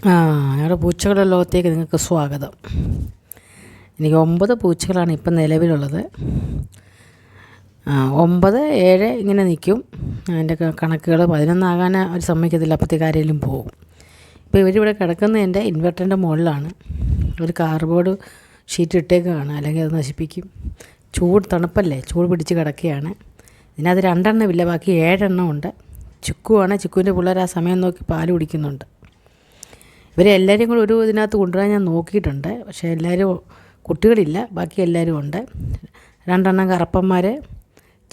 ഞങ്ങളുടെ പൂച്ചകളുടെ ലോകത്തേക്ക് നിങ്ങൾക്ക് സ്വാഗതം. എനിക്ക് 9 പൂച്ചകളാണ് ഇപ്പം നിലവിലുള്ളത്. 9, 7 ഇങ്ങനെ നിൽക്കും. അതിൻ്റെ കണക്കുകൾ 11 ആകാൻ അവർ സമ്മതിക്കത്തില്ല, അപ്പോഴത്തേക്ക് ആരെങ്കിലും പോകും. ഇപ്പോൾ ഇവരിവിടെ കിടക്കുന്നത് എൻ്റെ ഇൻവെർട്ടറിൻ്റെ മുകളിലാണ്. ഒരു കാർഡ്ബോർഡ് ഷീറ്റ് ഇട്ടേക്കാണ്, അല്ലെങ്കിൽ അത് നശിപ്പിക്കും. തണുപ്പല്ലേ, ചൂട് പിടിച്ച് കിടക്കുകയാണ്. ഇതിനകത്ത് 2 എണ്ണമില്ല, ബാക്കി 7 എണ്ണം ഉണ്ട്. ചിക്കുവാണ്. ചിക്കുവിൻ്റെ പിള്ളേർ ആ സമയം നോക്കി പാല് കുടിക്കുന്നുണ്ട്. ഇവരെ എല്ലാവരെയും കൂടി ഒരു ഇതിനകത്ത് കൊണ്ടുവരാൻ ഞാൻ നോക്കിയിട്ടുണ്ട്, പക്ഷേ എല്ലാവരും കുട്ടികളില്ല, ബാക്കി എല്ലാവരും ഉണ്ട്. 2 എണ്ണം കറപ്പന്മാർ,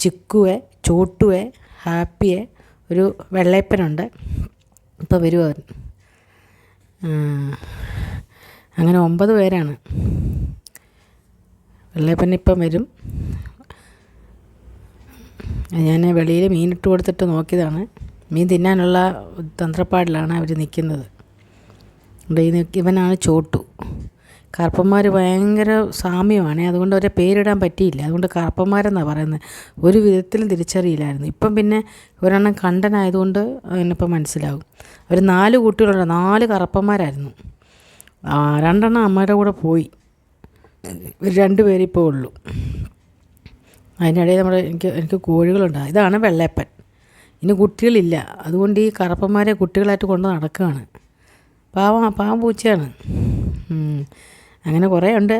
ചിക്കുവെ, ചോട്ടുവെ, ഹാപ്പിയെ, ഒരു വെള്ളയപ്പനുണ്ട്. ഇപ്പോൾ വരുമോ അവൻ. അങ്ങനെ 9 പേരാണ്. വെള്ളയപ്പൻ ഇപ്പം വരും. ഞാൻ വെളിയിൽ മീനിട്ട് കൊടുത്തിട്ട് നോക്കിയതാണ്. മീൻ തിന്നാനുള്ള തന്ത്രപ്പാടിലാണ് അവർ നിൽക്കുന്നത്. ഇവനാണ് ചോട്ടു. കറുപ്പന്മാർ ഭയങ്കര സാമ്യമാണ്, അതുകൊണ്ട് അവരെ പേരിടാൻ പറ്റിയില്ല. അതുകൊണ്ട് കറുപ്പന്മാരെന്നാണ് പറയുന്നത്. ഒരു വിധത്തിലും തിരിച്ചറിയില്ലായിരുന്നു. ഇപ്പം പിന്നെ ഒരെണ്ണം കണ്ടനായതുകൊണ്ട് അതിനിപ്പം മനസ്സിലാകും. അവർ 4 കുട്ടികളുണ്ട്, 4 കറുപ്പന്മാരായിരുന്നു. 2 എണ്ണം അമ്മയുടെ കൂടെ പോയി. ഇവർ 2 പേരിപ്പോൾ ഉള്ളൂ. അതിനിടയിൽ എനിക്ക് കോഴികളുണ്ട്. ഇതാണ് വെള്ളയപ്പൻ. ഇനി കുട്ടികളില്ല, അതുകൊണ്ട് ഈ കറുപ്പന്മാരെ കുട്ടികളായിട്ട് കൊണ്ട് നടക്കുകയാണ്. പാവം പൂച്ചയാണ്. അങ്ങനെ കുറേ ഉണ്ട്.